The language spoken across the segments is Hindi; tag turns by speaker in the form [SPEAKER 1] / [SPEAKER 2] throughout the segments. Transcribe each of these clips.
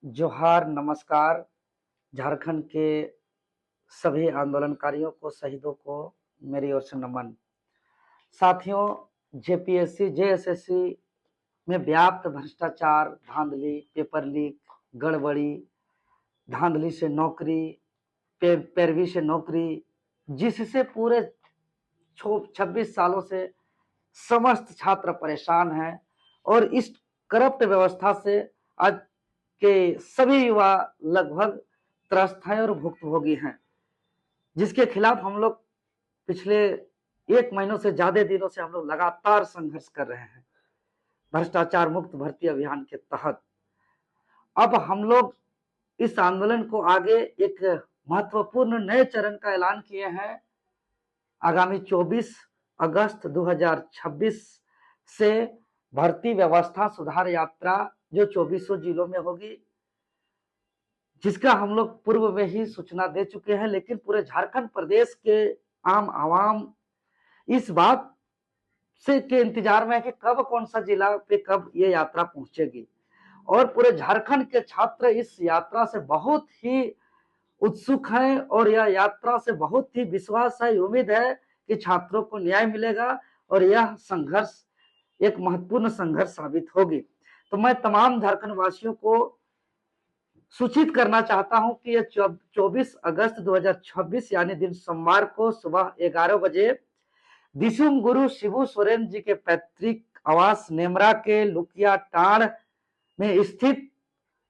[SPEAKER 1] जोहार, नमस्कार। झारखंड के सभी आंदोलनकारियों को, शहीदों को मेरी ओर से नमन। साथियों, जेपीएससी, जेएसएससी में व्याप्त भ्रष्टाचार, धांधली, पेपर लीक, गड़बड़ी, धांधली से नौकरी, पैरवी से नौकरी, जिससे पूरे 26 सालों से समस्त छात्र परेशान हैं और इस करप्ट व्यवस्था से आज के सभी युवा लगभग त्रस्त हैं और भुक्तभोगी हैं, जिसके खिलाफ हम लोग पिछले 1 महीनों से ज्यादा दिनों से हम लोग लगातार संघर्ष कर रहे हैं भ्रष्टाचार मुक्त भर्ती अभियान के तहत। अब हम लोग इस आंदोलन को आगे एक महत्वपूर्ण नए चरण का ऐलान किए हैं। आगामी 24 अगस्त 2026 से भर्ती व्यवस्था सुधार यात्रा जो 24 जिलों में होगी, जिसका हम लोग पूर्व में ही सूचना दे चुके हैं, लेकिन पूरे झारखंड प्रदेश के आम आवाम इस बात से के इंतजार में है कि कब कौन सा जिला पे कब ये यात्रा पहुंचेगी। और पूरे झारखंड के छात्र इस यात्रा से बहुत ही उत्सुक हैं और यह यात्रा से बहुत ही विश्वास है, उम्मीद है कि छात्रों को न्याय मिलेगा और यह संघर्ष एक महत्वपूर्ण संघर्ष साबित होगी। तो मैं तमाम झारखंड वासियों को सूचित करना चाहता हूं कि यह 24 अगस्त 2026 यानी दिन सोमवार को सुबह 11 बजे दिसुम गुरु शिबू सोरेन जी के पैतृक आवास नेमरा के लुकिया टांड़ में स्थित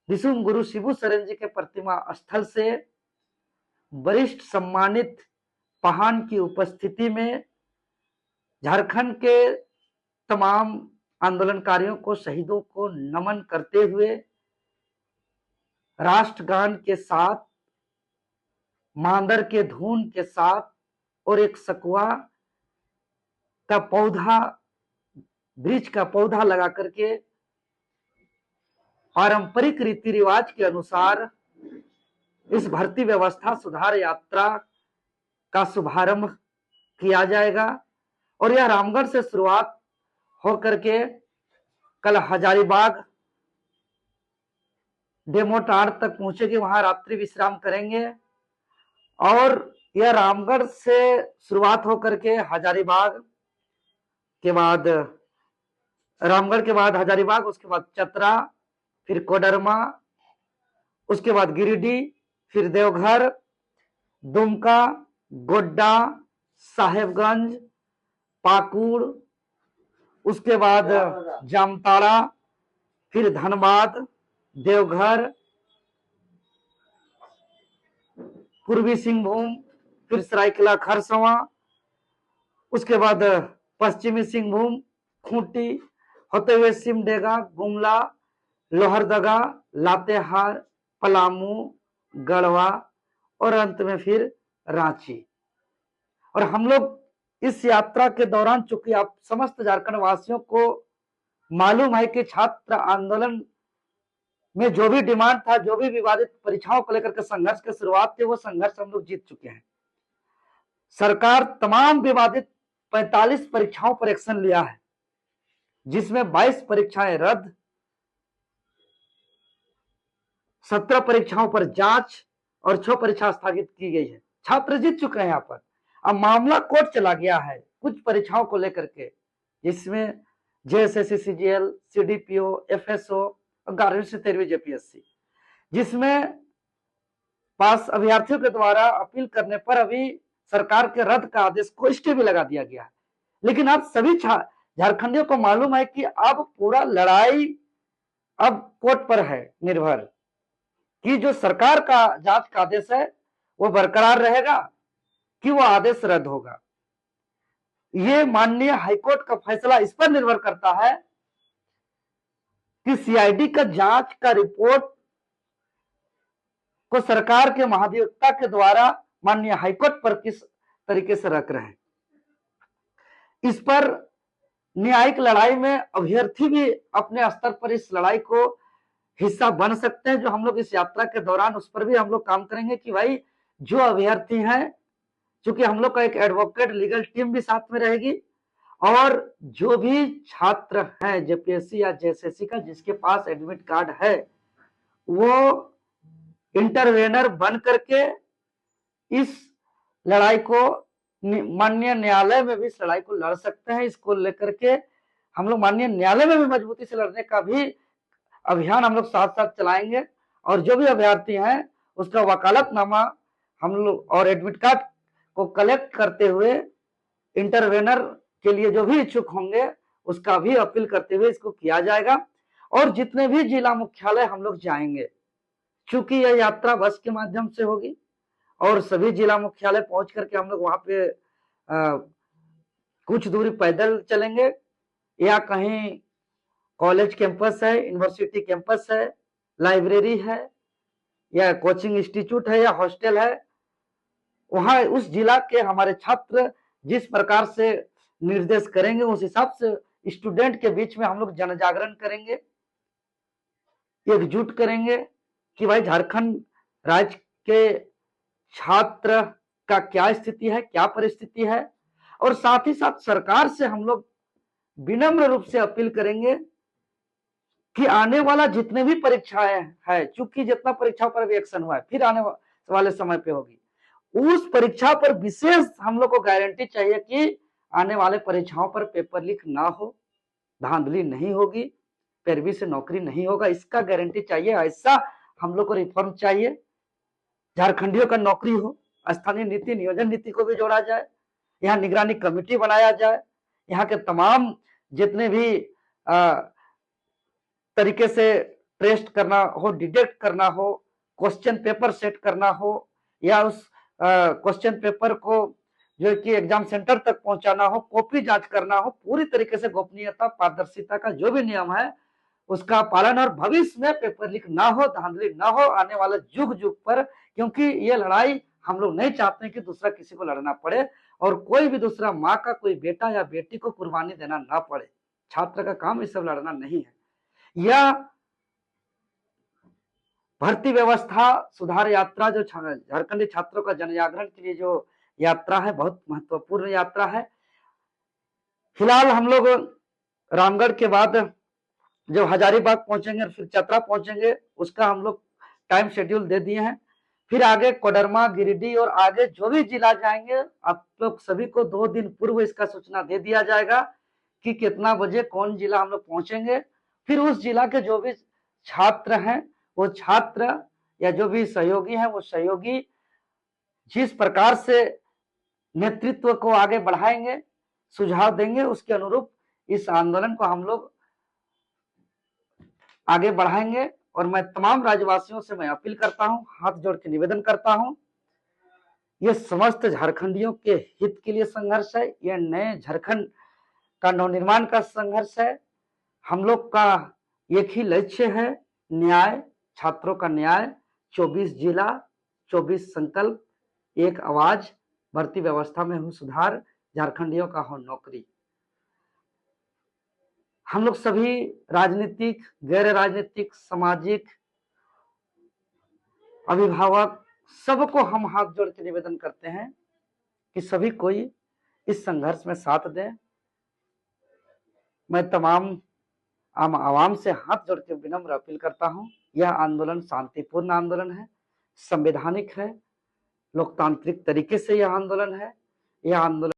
[SPEAKER 1] दिसुम गुरु शिबू सोरेन जी के प्रतिमा स्थल से वरिष्ठ सम्मानित पहान की उपस्थिति में झारखंड के तमाम आंदोलनकारियों को, शहीदों को नमन करते हुए राष्ट्रगान के साथ, मांदर के धुन के साथ और एक सकुआ का पौधा, वृक्ष का पौधा लगा करके पारंपरिक रीति रिवाज के अनुसार इस भर्ती व्यवस्था सुधार यात्रा का शुभारंभ किया जाएगा। और यह रामगढ़ से शुरुआत होकर के कल हजारीबाग डेमो टांड़ तक पहुंचेगी, वहां रात्रि विश्राम करेंगे। और यह रामगढ़ से शुरुआत होकर के हजारीबाग के बाद, रामगढ़ के बाद हजारीबाग, उसके बाद चतरा, फिर कोडरमा, उसके बाद गिरिडीह, फिर देवघर, दुमका, गोड्डा, साहेबगंज, पाकुड़, उसके बाद जामताड़ा, फिर धनबाद, देवघर, पूर्वी सिंहभूम, फिर सरायकेला खरसवां, उसके बाद पश्चिमी सिंहभूम, खूंटी होते हुए सिमडेगा, गुमला, लोहरदगा, लातेहार, पलामू, गढ़वा और अंत में फिर रांची। और हम लोग इस यात्रा के दौरान, चूंकि आप समस्त झारखंड वासियों को मालूम है कि छात्र आंदोलन में जो भी डिमांड था, जो भी विवादित परीक्षाओं को लेकर के संघर्ष की शुरुआत थी, वो संघर्ष हम लोग जीत चुके हैं। सरकार तमाम विवादित 45 परीक्षाओं पर एक्शन लिया है, जिसमें 22 परीक्षाएं रद्द, 17 परीक्षाओं पर जांच और 6 परीक्षा स्थगित की गई है। छात्र जीत चुके हैं यहाँ पर। अब मामला कोर्ट चला गया है कुछ परीक्षाओं को लेकर के, जिसमें जेएसएससी, सीजीएल, सीडीपीओ, एफएसओ और 11वीं से 13वीं जेपीएससी, जिसमें पास अभ्यर्थियों के द्वारा अपील करने पर अभी सरकार के रद्द का आदेश को स्टे भी लगा दिया गया है। लेकिन अब सभी झारखंडियों को मालूम है कि अब पूरा लड़ाई अब कोर्ट पर है निर्भर, कि जो सरकार का जांच का आदेश है वो बरकरार रहेगा कि वो आदेश रद्द होगा। ये माननीय हाईकोर्ट का फैसला इस पर निर्भर करता है कि सीआईडी का जांच का रिपोर्ट को सरकार के महाधिवक्ता के द्वारा माननीय हाईकोर्ट पर किस तरीके से रख रहे हैं। इस पर न्यायिक लड़ाई में अभ्यर्थी भी अपने स्तर पर इस लड़ाई को हिस्सा बन सकते हैं, जो हम लोग इस यात्रा के दौरान उस पर भी हम लोग काम करेंगे कि भाई जो अभ्यर्थी हैं, चूंकि हम लोग का एक एडवोकेट लीगल टीम भी साथ में रहेगी, और जो भी छात्र हैं जेपीएससी या जेएसएससी का जिसके पास एडमिट कार्ड है, वो इंटरवेनर बन करके इस लड़ाई को माननीय न्यायालय में भी इस लड़ाई को लड़ सकते हैं। इसको लेकर के हम लोग माननीय न्यायालय में भी मजबूती से लड़ने का भी अभियान हम लोग साथ साथ चलाएंगे। और जो भी अभ्यर्थी हैं उसका वकालतनामा हम लोग और एडमिट कार्ड को कलेक्ट करते हुए इंटरवेनर के लिए जो भी इच्छुक होंगे उसका भी अपील करते हुए इसको किया जाएगा। और जितने भी जिला मुख्यालय हम लोग जाएंगे, चूंकि यह यात्रा बस के माध्यम से होगी और सभी जिला मुख्यालय पहुंच करके हम लोग वहां पे कुछ दूरी पैदल चलेंगे या कहीं कॉलेज कैंपस है, यूनिवर्सिटी कैंपस है, लाइब्रेरी है या कोचिंग इंस्टीट्यूट है या हॉस्टल है, वहां उस जिला के हमारे छात्र जिस प्रकार से निर्देश करेंगे उस हिसाब से स्टूडेंट के बीच में हम लोग जन जागरण करेंगे, एकजुट करेंगे कि भाई झारखंड राज्य के छात्र का क्या स्थिति है, क्या परिस्थिति है। और साथ ही साथ सरकार से हम लोग विनम्र रूप से अपील करेंगे कि आने वाला जितने भी परीक्षाएं है, चूंकि जितना परीक्षा पर भी एक्शन हुआ है फिर आने वाले समय पे होगी, उस परीक्षा पर विशेष हम लोग को गारंटी चाहिए कि आने वाले परीक्षाओं पर पेपर लीक ना हो, धांधली नहीं होगी, पैरवी से नौकरी नहीं होगा, इसका गारंटी चाहिए। ऐसा हम लोग को रिफॉर्म चाहिए। झारखंडियों का नौकरी हो, स्थानीय नीति नियोजन नीति को भी जोड़ा जाए, यहाँ निगरानी कमेटी बनाया जाए, यहाँ के तमाम जितने भी तरीके से टेस्ट करना हो, डिटेक्ट करना हो, क्वेश्चन पेपर सेट करना हो या उस क्वेश्चन पेपर को जो कि एग्जाम सेंटर तक पहुंचाना हो, कॉपी जांच करना हो, पूरी तरीके से गोपनीयता पारदर्शिता का जो भी नियम है उसका पालन, और भविष्य में पेपर लीक ना हो, धांधली ना हो आने वाले युग युग पर, क्योंकि ये लड़ाई हम लोग नहीं चाहते कि दूसरा किसी को लड़ना पड़े और कोई भी दूसरा माँ का कोई बेटा या बेटी को कुर्बानी देना ना पड़े। छात्र का काम ये सब लड़ना नहीं है। या भर्ती व्यवस्था सुधार यात्रा जो झारखंडी छात्रों का जन जागरण के लिए जो यात्रा है, बहुत महत्वपूर्ण यात्रा है। फिलहाल हम लोग रामगढ़ के बाद जब हजारीबाग पहुंचेंगे और फिर चतरा पहुंचेंगे, उसका हम लोग टाइम शेड्यूल दे दिए हैं। फिर आगे कोडरमा, गिरिडीह और आगे जो भी जिला जाएंगे आप लोग सभी को 2 दिन पूर्व इसका सूचना दे दिया जाएगा कि कितना बजे कौन जिला हम लोग पहुंचेंगे। फिर उस जिला के जो भी छात्र हैं वो छात्र या जो भी सहयोगी हैं वो सहयोगी जिस प्रकार से नेतृत्व को आगे बढ़ाएंगे, सुझाव देंगे, उसके अनुरूप इस आंदोलन को हम लोग आगे बढ़ाएंगे। और मैं तमाम राज्यवासियों से मैं अपील करता हूं, हाथ जोड़ के निवेदन करता हूं, ये समस्त झारखंडियों के हित के लिए संघर्ष है, यह नए झारखंड का नवनिर्माण का संघर्ष है। हम लोग का एक ही लक्ष्य है, न्याय, छात्रों का न्याय। 24 जिला, 24 संकल्प, एक आवाज, भर्ती व्यवस्था में हो सुधार, झारखंडियों का हो नौकरी। हम लोग सभी राजनीतिक, गैर राजनीतिक, सामाजिक अभिभावक सबको हम हाथ जोड़ के निवेदन करते हैं कि सभी कोई इस संघर्ष में साथ दें। मैं तमाम आम आवाम से हाथ जोड़ के विनम्र अपील करता हूं, यह आंदोलन शांतिपूर्ण आंदोलन है, संवैधानिक है, लोकतांत्रिक तरीके से यह आंदोलन है। यह आंदोलन